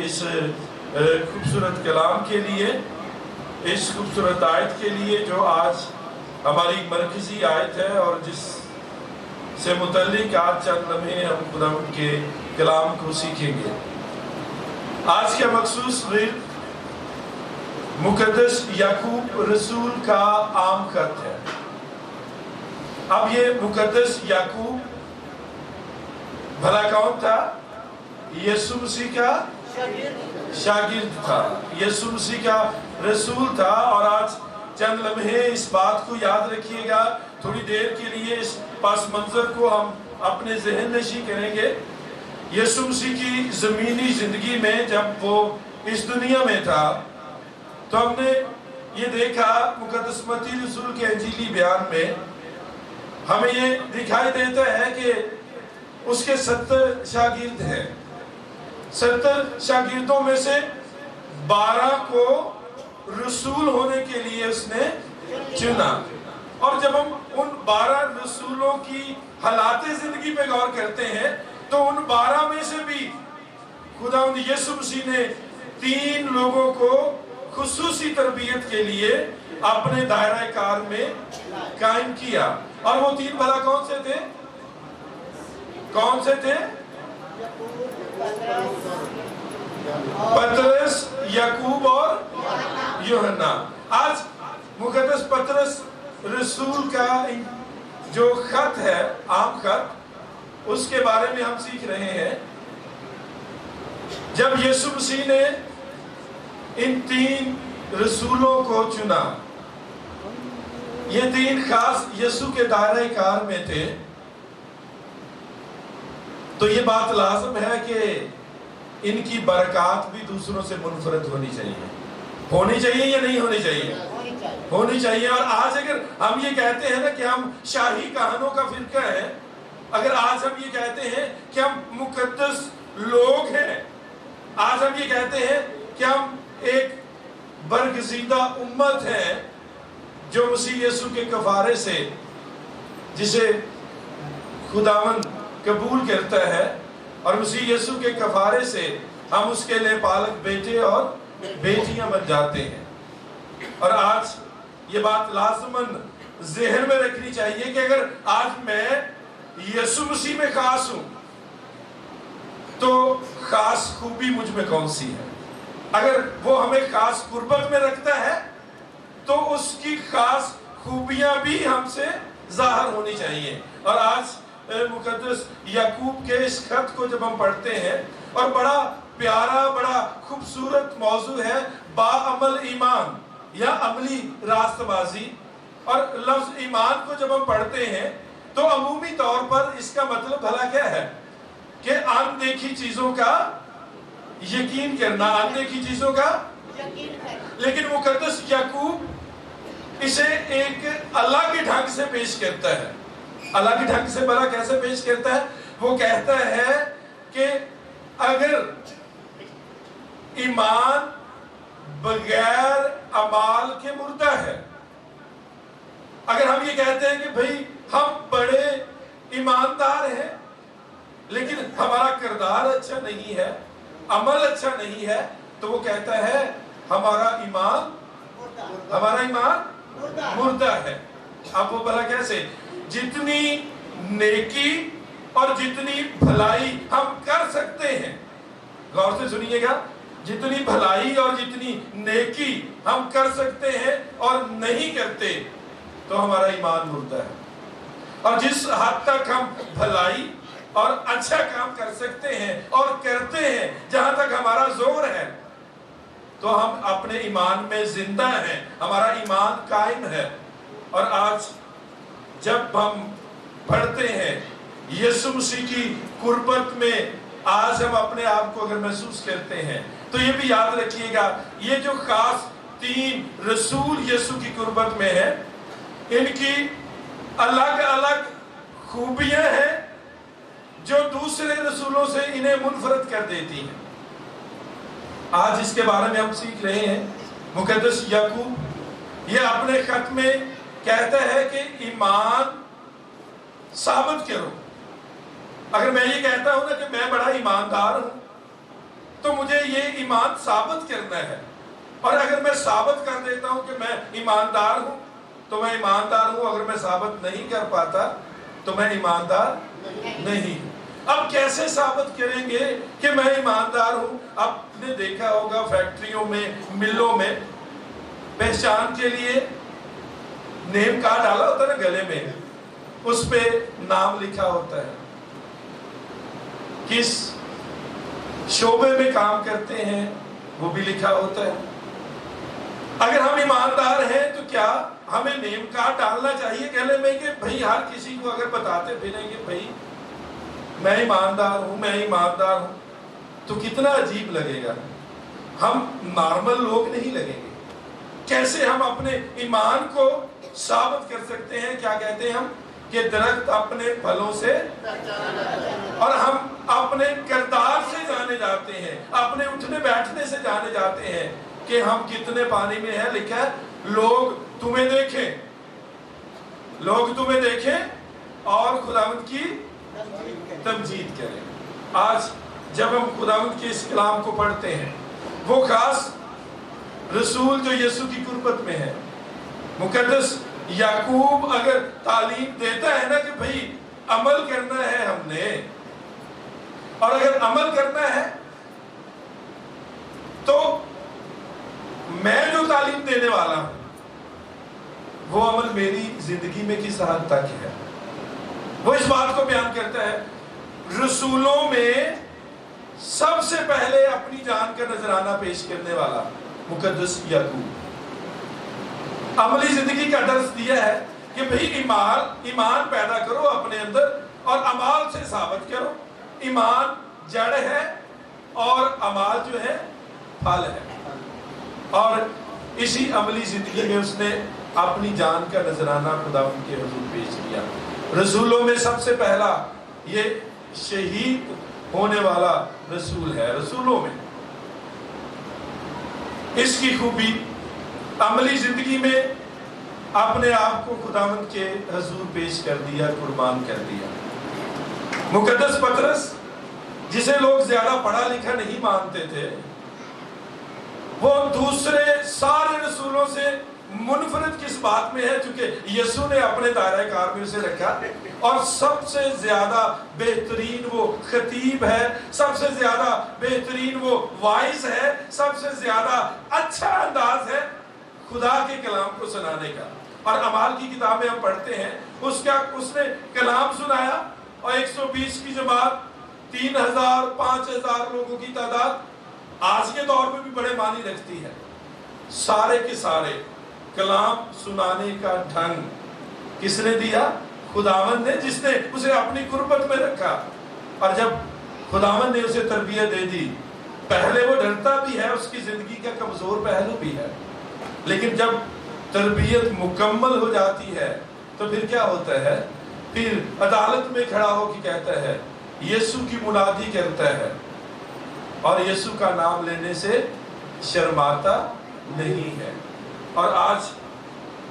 اس خوبصورت کلام کے لیے، اس خوبصورت آیت کے لیے جو آج ہماری مرکزی آیت ہے اور جس سے متعلق آج چند لمحے ہم خداوند کے کلام کو سیکھیں گے۔ آج کا مخصوص ورد مقدس یعقوب رسول کا عام خط ہے۔ اب یہ مقدس یعقوب بھلا کون تھا؟ یسوع مسیح کا شاگرد تھا، یسوع مسیح کا رسول تھا۔ اور آج چند لمحے اس بات کو یاد رکھیے گا، تھوڑی دیر کے لیے اس پس منظر کو ہم اپنے ذہن نشین کریں گے۔ یسوع مسیح کی زمینی زندگی میں جب وہ اس دنیا میں تھا تو ہم نے یہ دیکھا مقدس متی رسول کے انجیلی بیان میں ہمیں یہ دکھائی دیتا ہے کہ اس کے 70 شاگرد ہیں۔ 70 شاگردوں میں سے 12 کو رسول ہونے کے لیے اس نے چنا۔ اور جب ہم ان 12 رسولوں کی حالات زندگی پہ غور کرتے ہیں تو ان 12 میں سے بھی خداوند یسوع مسیح نے 3 لوگوں کو خصوصی تربیت کے لیے اپنے دائرہ کار میں قائم کیا۔ اور وہ 3 بھلا کون سے تھے؟ کون سے تھے؟ پطرس، یعقوب اور یوحنا۔ آج مقدس پطرس رسول کا جو خط ہے، عام خط، اس کے بارے میں ہم سیکھ رہے ہیں۔ جب یسوع مسیح نے ان 3 رسولوں کو چنا، یہ 3 خاص یسوع کے دائرہ کار میں تھے، تو یہ بات لازم ہے کہ ان کی برکات بھی دوسروں سے منفرد ہونی چاہیے۔ ہونی چاہیے یا نہیں ہونی چاہیے؟ ہونی چاہیے۔ اور آج اگر ہم یہ کہتے ہیں نا کہ ہم شاہی کہانوں کا فرقہ ہے، اگر آج ہم یہ کہتے ہیں کہ ہم مقدس لوگ ہیں، آج ہم یہ کہتے ہیں کہ ہم ایک برگزیدہ امت ہے جو مسیح یسوع کے کفارے سے، جسے خداوند قبول کرتا ہے، اور مسیح یسوع کے کفارے سے ہم اس کے لئے پالک بیٹے اور بیٹیاں بن جاتے ہیں۔ اور آج یہ بات لازماً ذہن میں رکھنی چاہیے کہ اگر آج میں یسوع مسیح میں خاص ہوں تو خاص خوبی مجھ میں کون سی ہے؟ اگر وہ ہمیں خاص قربت میں رکھتا ہے تو اس کی خاص خوبیاں بھی ہم سے ظاہر ہونی چاہیے۔ اور آج مقدس یعقوب کے اس خط کو جب ہم پڑھتے ہیں، اور بڑا پیارا، بڑا خوبصورت موضوع ہے باعمل ایمان یا عملی راست بازی۔ اور لفظ ایمان کو جب ہم پڑھتے ہیں تو عمومی طور پر اس کا مطلب بھلا کیا ہے؟ کہ ان دیکھی چیزوں کا یقین کرنا، ان دیکھی چیزوں کا لیکن مقدس یعقوب اسے ایک الگ ڈھنگ سے پیش کرتا ہے۔ الگ ڈھنگ سے بھلا کیسے پیش کرتا ہے؟ وہ کہتا ہے کہ اگر ایمان بغیر اعمال کے مردہ ہے، اگر ہم یہ کہتے ہیں کہ بھئی ہم بڑے ایماندار ہیں لیکن ہمارا کردار اچھا نہیں ہے، عمل اچھا نہیں ہے، تو وہ کہتا ہے ہمارا ایمان مردہ ہے۔ اب وہ بھلا کیسے؟ جتنی نیکی اور جتنی بھلائی ہم کر سکتے ہیں، غور سے سنیے گا، جتنی بھلائی اور جتنی نیکی ہم کر سکتے ہیں اور نہیں کرتے تو ہمارا ایمان مردہ ہے۔ اور جس حد تک ہم بھلائی اور اچھا کام کر سکتے ہیں اور کرتے ہیں، جہاں تک ہمارا زور ہے، تو ہم اپنے ایمان میں زندہ ہیں، ہمارا ایمان قائم ہے۔ اور آج جب ہم پڑھتے ہیں یسوع مسیح کی قربت میں، آج ہم اپنے آپ کو اگر محسوس کرتے ہیں تو یہ بھی یاد رکھیے گا، یہ جو خاص 3 رسول یسوع کی قربت میں ہیں، ان کی الگ الگ خوبیاں ہیں جو دوسرے رسولوں سے انہیں منفرد کر دیتی ہیں۔ آج اس کے بارے میں ہم سیکھ رہے ہیں۔ مقدس یعقوب یہ اپنے خط میں کہتا ہے کہ ایمان ثابت کرو۔ اگر میں یہ کہتا ہوں نا کہ میں بڑا ایماندار ہوں، تو مجھے یہ ایمان ثابت کرنا ہے، اور اگر میں ثابت کر دیتا ہوں کہ میں ایماندار ہوں تو میں ایماندار ہوں، اگر میں ثابت نہیں کر پاتا تو میں ایماندار نہیں۔ اب کیسے ثابت کریں گے کہ میں ایماندار ہوں؟ آپ نے دیکھا ہوگا فیکٹریوں میں، ملوں میں، پہچان کے لیے نیم کارڈ ڈالا ہوتا ہے نا گلے میں، اس پہ نام لکھا ہوتا ہے، کس شعبے میں کام کرتے ہیں وہ بھی لکھا ہوتا ہے۔ اگر ہم ایماندار ہیں تو کیا ہمیں نیم کارڈ ڈالنا چاہیے گلے میں کہ بھئی ہر کسی کو اگر بتاتے پھریں گے بھئی میں ایماندار ہوں، میں ایماندار ہوں، تو کتنا عجیب لگے گا، ہم نارمل لوگ نہیں لگیں گے۔ کیسے ہم اپنے ایمان کو ثابت کر سکتے ہیں؟ کیا کہتے ہیں ہم کہ درخت اپنے پھلوں سے، اور ہم اپنے کردار سے جانے جاتے ہیں، اپنے اٹھنے بیٹھنے سے جانے جاتے ہیں کہ ہم کتنے پانی میں ہیں۔ لکھا ہے لوگ تمہیں دیکھیں، لوگ تمہیں دیکھیں اور خداوند کی تمجید کریں۔ آج جب ہم خداوند کے اس کلام کو پڑھتے ہیں، وہ خاص رسول جو یسوع کی قربت میں ہے، مقدس یعقوب اگر تعلیم دیتا ہے نا کہ بھئی عمل کرنا ہے ہم نے، اور اگر عمل کرنا ہے تو میں جو تعلیم دینے والا ہوں وہ عمل میری زندگی میں کس حد تک ہے، وہ اس بات کو بیان کرتا ہے۔ رسولوں میں سب سے پہلے اپنی جان کا نذرانہ پیش کرنے والا مقدس یعقوب عملی زندگی کا درس دیا ہے کہ بھئی ایمان پیدا کرو اپنے اندر اور اعمال سے ثابت کرو۔ ایمان جڑ ہے اور اعمال جو ہے پھل ہے، اور اسی عملی زندگی میں اس نے اپنی جان کا نذرانہ خداوند کے حضور پیش کیا۔ رسولوں میں سب سے پہلا یہ شہید ہونے والا رسول ہے۔ رسولوں میں اس کی خوبی عملی زندگی میں اپنے آپ کو خداوند کے حضور پیش کر دیا، قربان کر دیا۔ مقدس پطرس جسے لوگ زیادہ پڑھا لکھا نہیں مانتے تھے، وہ دوسرے سارے رسولوں سے منفرد کس بات میں ہے؟ چونکہ یسوع نے اپنے دائرہ کار میں اسے رکھا، اور سب سے زیادہ بہترین وہ خطیب ہے، سب سے زیادہ بہترین وہ وائز ہے، سب سے زیادہ اچھا انداز ہے خدا کے کلام کو سنانے کا۔ اور اعمال کی کتابیں ہم پڑھتے ہیں، اس نے کلام سنایا، اور 120 کی جماعت، 3000 5000 لوگوں کی تعداد آج کے دور میں بھی بڑے معنی رکھتی ہے۔ سارے کے سارے کلام سنانے کا ڈھنگ کس نے دیا؟ خداوند نے، جس نے اسے اپنی قربت میں رکھا۔ اور جب خداوند نے اسے تربیت دے دی، پہلے وہ ڈرتا بھی ہے، اس کی زندگی کا کمزور پہلو بھی ہے، لیکن جب تربیت مکمل ہو جاتی ہے تو پھر کیا ہوتا ہے؟ پھر عدالت میں کھڑا ہو کے کہتا ہے، یسوع کی منادی کرتا ہے، اور یسوع کا نام لینے سے شرماتا نہیں ہے۔ اور آج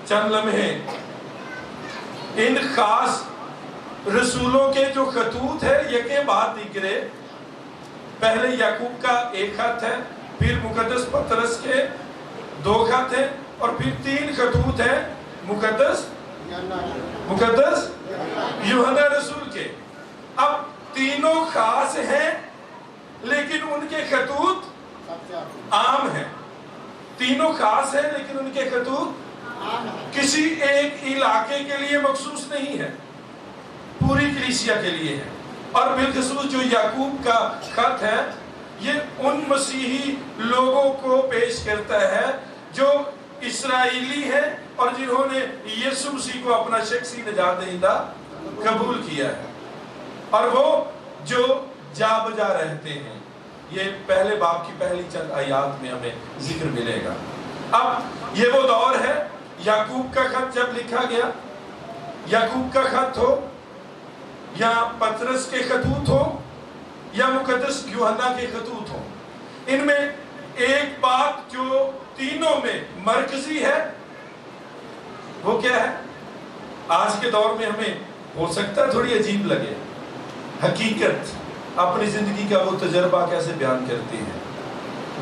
چند لمحے ان خاص رسولوں کے جو خطوط ہے یکے بعد دیگرے، پہلے یعقوب کا ایک خط ہے، پھر مقدس پطرس کے 2 خط ہیں، اور پھر 3 خطوط ہیں مقدس یوحنا رسول کے۔ اب تینوں خاص ہیں لیکن ان کے خطوط عام ہیں، تینوں خاص ہیں لیکن ان کے خطوط کسی ایک علاقے کے لیے مخصوص نہیں ہے، پوری کلیسیا کے لیے ہے۔ اور بالخصوص جو یعقوب کا خط ہے، یہ ان مسیحی لوگوں کو پیش کرتا ہے جو اسرائیلی ہیں اور جنہوں نے یسوع مسیح کو اپنا شخصی نجات دہندہ قبول کیا ہے، اور وہ جو جا بجا رہتے ہیں۔ یہ پہلے باب کی پہلی چند آیات میں ہمیں ذکر ملے گا۔ اب یہ وہ دور ہے، یعقوب کا خط جب لکھا گیا، یعقوب کا خط ہو یا پطرس کے خطوط ہو یا مقدس یوحنا کے خطوط ہو، ان میں ایک بات جو تینوں میں مرکزی ہے وہ کیا ہے؟ آج کے دور میں ہمیں ہو سکتا ہے تھوڑی عجیب لگے، حقیقت اپنی زندگی کا وہ تجربہ کیسے بیان کرتے ہیں۔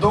2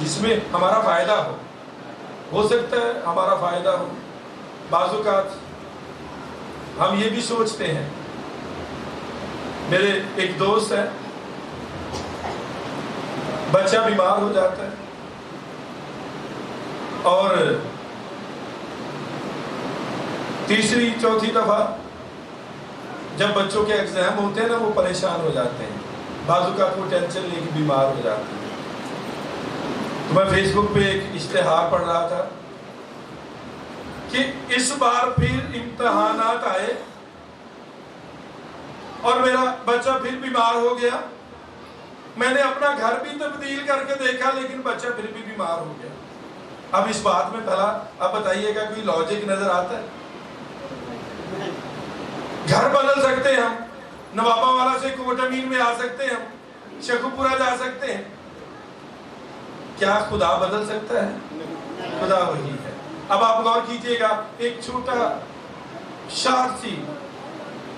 جس میں ہمارا فائدہ ہو سکتا ہے ہمارا فائدہ ہو. بعض اوقات ہم یہ بھی سوچتے ہیں. میرے ایک دوست ہے, بچہ بیمار ہو جاتا ہے اور تیسری چوتھی دفعہ جب بچوں کے ایگزام ہوتے ہیں نا وہ پریشان ہو جاتے ہیں. بعض اوقات وہ ٹینشن لے کے بیمار ہو جاتے ہیں. تو میں فیس بک پہ ایک اشتہار پڑھ رہا تھا کہ اس بار پھر امتحانات آئے اور میرا بچہ پھر بیمار ہو گیا. میں نے اپنا گھر بھی تبدیل کر کے دیکھا لیکن بچہ پھر بھی بیمار ہو گیا. اب اس بات میں بھلا اب بتائیے گا کوئی لاجک نظر آتا ہے؟ گھر بدل سکتے ہیں ہم, نوابا والا سے کوٹ امین میں آ سکتے ہیں, ہم شکو پورا جا سکتے ہیں, کیا خدا بدل سکتا ہے؟ خدا وہی ہے. اب آپ غور کیجئے گا, ایک چھوٹا شارٹ سی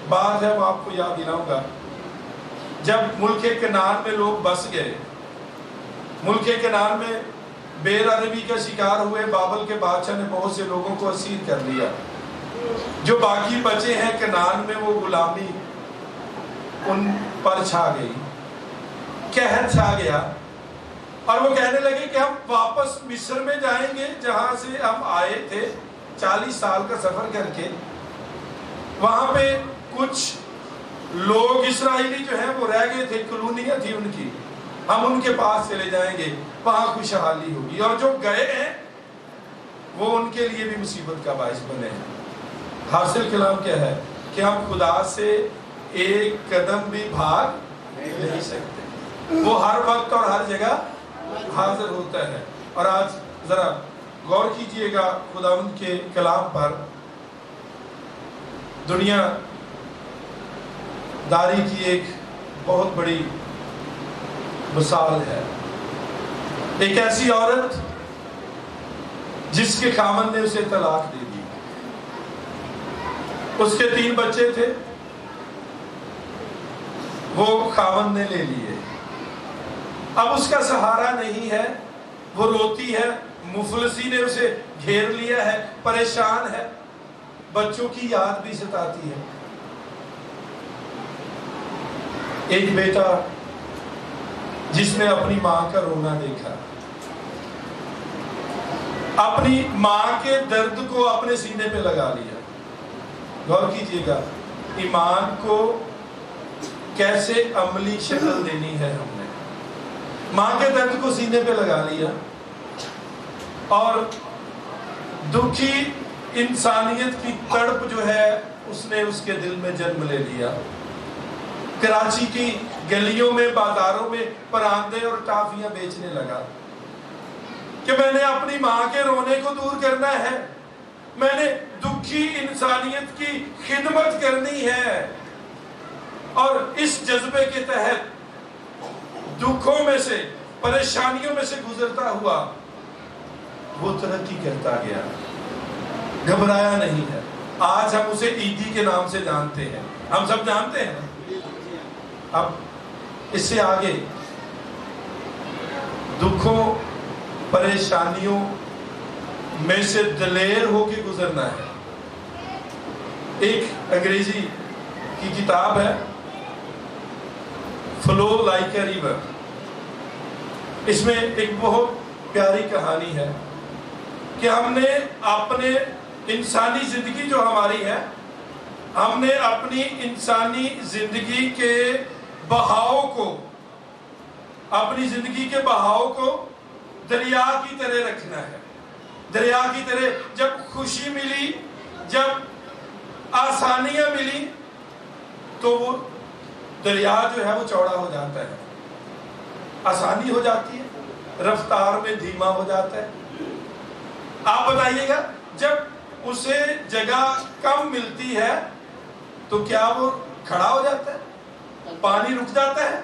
بات ہے, میں آپ کو یاد دلاؤں گا. جب ملک کنعان میں لوگ بس گئے, ملک کنعان میں بے ادبی کا شکار ہوئے, بابل کے بادشاہ نے بہت سے لوگوں کو اسیر کر لیا. جو باقی بچے ہیں کنعان میں وہ غلامی ان پر چھا گئی, قہر چھا گیا, اور وہ کہنے لگے کہ ہم واپس مصر میں جائیں گے جہاں سے ہم آئے تھے 40 سال کا سفر کر کے. وہاں پہ کچھ لوگ اسرائیلی جو ہیں وہ رہ گئے تھے, کلونیاں تھی ان کی, ہم ان کے پاس چلے جائیں گے, وہاں خوشحالی ہوگی. اور جو گئے ہیں وہ ان کے لیے بھی مصیبت کا باعث بنے ہیں. حاصل کلام کیا ہے کہ ہم خدا سے ایک قدم بھی بھاگ نہیں سکتے, وہ ہر وقت اور ہر جگہ حاضر ہوتا ہے. اور آج ذرا غور کیجئے گا خداوند کے کلام پر. دنیا داری کی ایک بہت بڑی مثال ہے. ایک ایسی عورت جس کے خاوند نے اسے طلاق دے دی. اس کے 3 بچے تھے, وہ خاوند نے لے لیے. اب اس کا سہارا نہیں ہے, وہ روتی ہے, مفلسی نے اسے گھیر لیا ہے, پریشان ہے, بچوں کی یاد بھی ستاتی ہے. ایک بیٹا جس نے اپنی ماں کا رونا دیکھا, اپنی ماں کے درد کو اپنے سینے پہ لگا لیا. غور کیجئے گا ایمان کو کیسے عملی شکل دینی ہے. ہم نے ماں کے درد کو سینے پہ لگا لیا اور دکھی انسانیت کی تڑپ جو ہے اس نے اس کے دل میں جنم لے لیا. کراچی کی گلیوں میں, بازاروں میں پراندے اور ٹافیاں بیچنے لگا کہ میں نے اپنی ماں کے رونے کو دور کرنا ہے, میں نے دکھی انسانیت کی خدمت کرنی ہے. اور اس جذبے کے تحت دکھوں میں سے, پریشانیوں میں سے گزرتا ہوا وہ ترقی کرتا گیا, گھبرایا نہیں ہے. آج ہم اسے عیدی کے نام سے جانتے ہیں, ہم سب جانتے ہیں. اب اس سے آگے دکھوں پریشانیوں میں سے دلیر ہو کے گزرنا ہے. ایک انگریزی کی کتاب ہے فلو لائک اے ریور. اس میں ایک بہت پیاری کہانی ہے کہ ہم نے اپنے انسانی زندگی جو ہماری ہے, ہم نے اپنی انسانی زندگی کے بہاؤ کو, اپنی زندگی کے بہاؤ کو دریا کی طرح رکھنا ہے. دریا کی طرح جب خوشی ملی, جب آسانیاں ملی تو وہ دریا جو ہے وہ چوڑا ہو جاتا ہے, آسانی ہو جاتی ہے, رفتار میں دھیما ہو جاتا ہے. آپ بتائیے گا جب اسے جگہ کم ملتی ہے تو کیا وہ کھڑا ہو جاتا ہے, پانی رک جاتا ہے,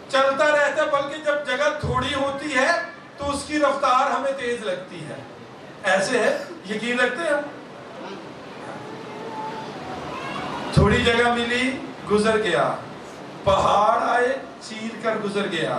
چلتا رہتا ہے, بلکہ جب جگہ تھوڑی ہوتی ہے تو اس کی رفتار ہمیں تیز لگتی ہے. ایسے ہے, یقین رکھتے ہیں ہم. تھوڑی جگہ ملی, گزر گیا, پہاڑ آئے چیر کر گزر گیا,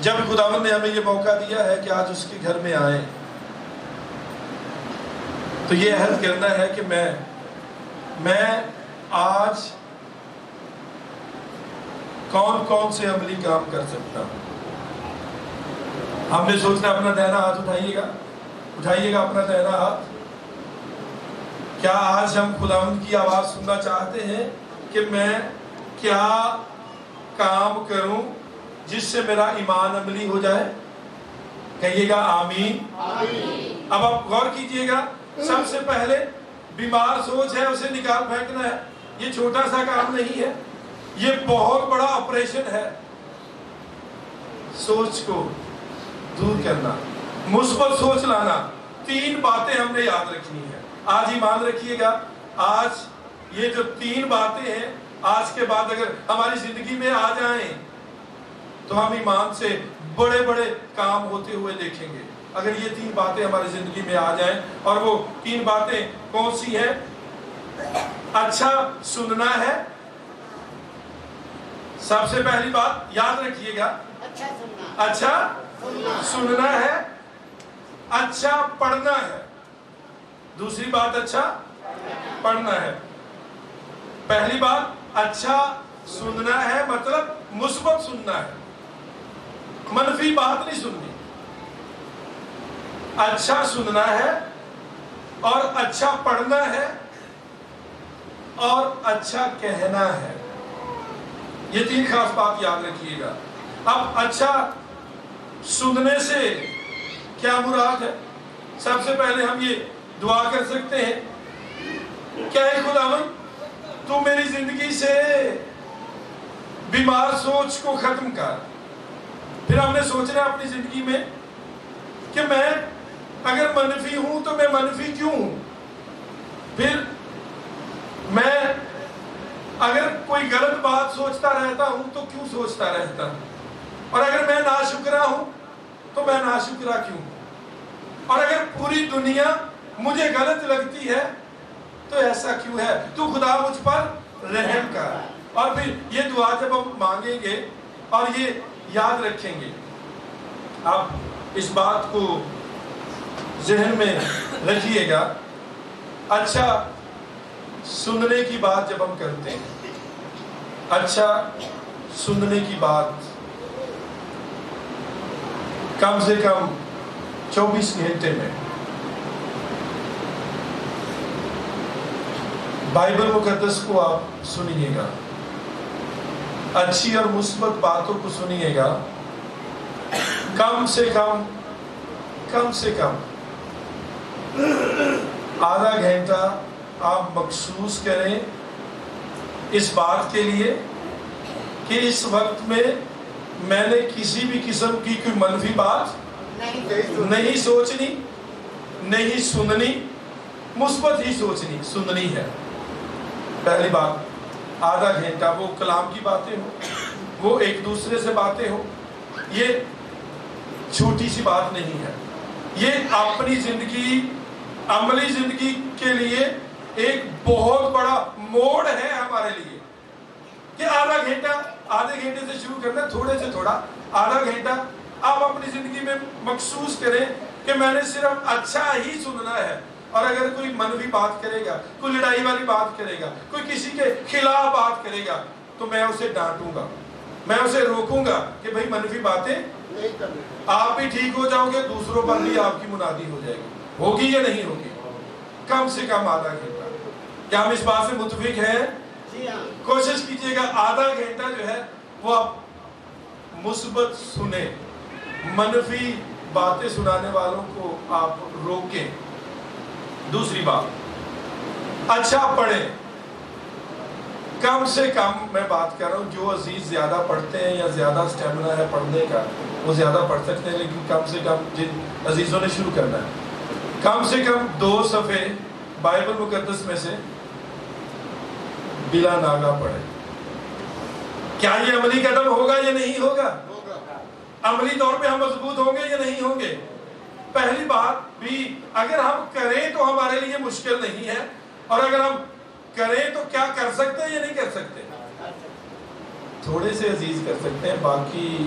جب خداوند نے ہمیں یہ موقع دیا ہے کہ آج اس کے گھر میں آئیں تو یہ عہد کرنا ہے کہ میں آج کون کون سے عملی کام کر سکتا ہوں. ہم نے سوچنا اپنا دائنا ہاتھ اٹھائیے گا اپنا دائنا ہاتھ. کیا آج ہم خداوند کی آواز سننا چاہتے ہیں کہ میں کیا کام کروں جس سے میرا ایمان عملی ہو جائے؟ کہیے گا آمین. اب آپ غور کیجئے گا، سب سے پہلے بیمار سوچ ہے اسے نکال پھینکنا ہے. یہ چھوٹا سا کام نہیں ہے، یہ بہت بڑا آپریشن ہے. سوچ کو دور کرنا، مثبت سوچ لانا. 3 باتیں ہم نے یاد رکھنی ہے. آج ایمان رکھیے گا، آج یہ جو 3 باتیں ہیں آج کے بعد اگر ہماری زندگی میں آ جائیں تو ہم ایمان سے بڑے بڑے کام ہوتے ہوئے دیکھیں گے. اگر یہ 3 باتیں ہماری زندگی میں آ جائیں، اور وہ 3 باتیں کون سی ہیں؟ اچھا سننا ہے. سب سے پہلی بات یاد رکھیے گا، اچھا سننا ہے، اچھا پڑھنا ہے. دوسری بات اچھا پڑھنا ہے. پہلی بات اچھا سننا ہے، مطلب مثبت سننا ہے، منفی بات نہیں سننی. اچھا سننا ہے اور اچھا پڑھنا ہے اور اچھا کہنا ہے. یہ 3 خاص بات یاد رکھیے گا. اب اچھا سننے سے کیا مراد ہے؟ سب سے پہلے ہم یہ دعا کر سکتے ہیں کہ اے خداوند تو میری زندگی سے بیمار سوچ کو ختم کر. پھر ہم نے سوچنا اپنی زندگی میں کہ میں اگر منفی ہوں تو میں منفی کیوں ہوں. پھر میں اگر کوئی غلط بات سوچتا رہتا ہوں تو کیوں سوچتا رہتا ہوں. اور اگر میں ناشکرا ہوں تو میں ناشکرا کیوں ہوں. اور اگر پوری دنیا مجھے غلط لگتی ہے تو ایسا کیوں ہے. تو خدا مجھ پر رحم کر. اور پھر یہ دعا جب ہم مانگیں گے اور یہ یاد رکھیں گے، آپ اس بات کو ذہن میں رکھیے گا. اچھا سننے کی بات جب ہم کرتے ہیں، اچھا سننے کی بات کم سے کم 24 گھنٹے میں بائبل مقدس کو آپ سنیے گا، اچھی اور مثبت باتوں کو سنیے گا. کم سے کم آدھا گھنٹہ آپ مخصوص کریں اس بات کے لیے کہ اس وقت میں نے کسی بھی قسم کی کوئی منفی بات نہیں سوچنی، نہیں سننی، مثبت ہی سوچنی سننی ہے. پہلی بات آدھا گھنٹہ وہ کلام کی باتیں ہوں، وہ ایک دوسرے سے باتیں ہوں. یہ چھوٹی سی بات نہیں ہے، یہ اپنی زندگی، عملی زندگی کے لیے ایک بہت بڑا موڑ ہے ہمارے لیے کہ آدھا گھنٹہ، آدھے گھنٹے سے شروع کرنا، تھوڑے سے تھوڑا آدھا گھنٹہ آپ اپنی زندگی میں مخصوص کریں کہ میں نے صرف اچھا ہی سننا ہے. اور اگر کوئی منفی بات کرے گا، کوئی لڑائی والی بات کرے گا، کوئی کسی کے خلاف بات کرے گا تو میں اسے ڈانٹوں گا، میں اسے روکوں گا کہ بھئی منفی باتیں آپ بھی ٹھیک ہو جاؤ گے، دوسروں پر بھی آپ کی منادی ہو جائے گی. ہوگی یا نہیں ہوگی؟ کم سے کم آدھا گھنٹہ. کیا ہم اس بات سے متفق ہیں؟ کوشش کیجئے گا آدھا گھنٹہ جو ہے وہ آپ مثبت سنیں، منفی باتیں سنانے والوں کو آپ روکیں. دوسری بات اچھا پڑھیں. کم سے کم میں بات کر رہا ہوں، جو عزیز زیادہ پڑھتے ہیں یا زیادہ سٹیمنا ہے پڑھنے کا وہ زیادہ پڑھ سکتے ہیں، لیکن کم سے کم جن عزیزوں نے شروع کرنا ہے کم سے کم 2 صفحے بائبل مقدس میں سے بلا ناغہ پڑھیں. کیا یہ عملی قدم ہوگا یا نہیں ہوگا؟ عملی طور پہ ہم مضبوط ہوں گے یا نہیں ہوں گے؟ پہلی بات بھی اگر ہم کریں تو ہمارے لیے مشکل نہیں ہے، اور اگر ہم کریں تو کیا کر سکتے ہیں یا نہیں کر سکتے؟ تھوڑے سے عزیز کر سکتے ہیں، باقی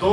2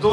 2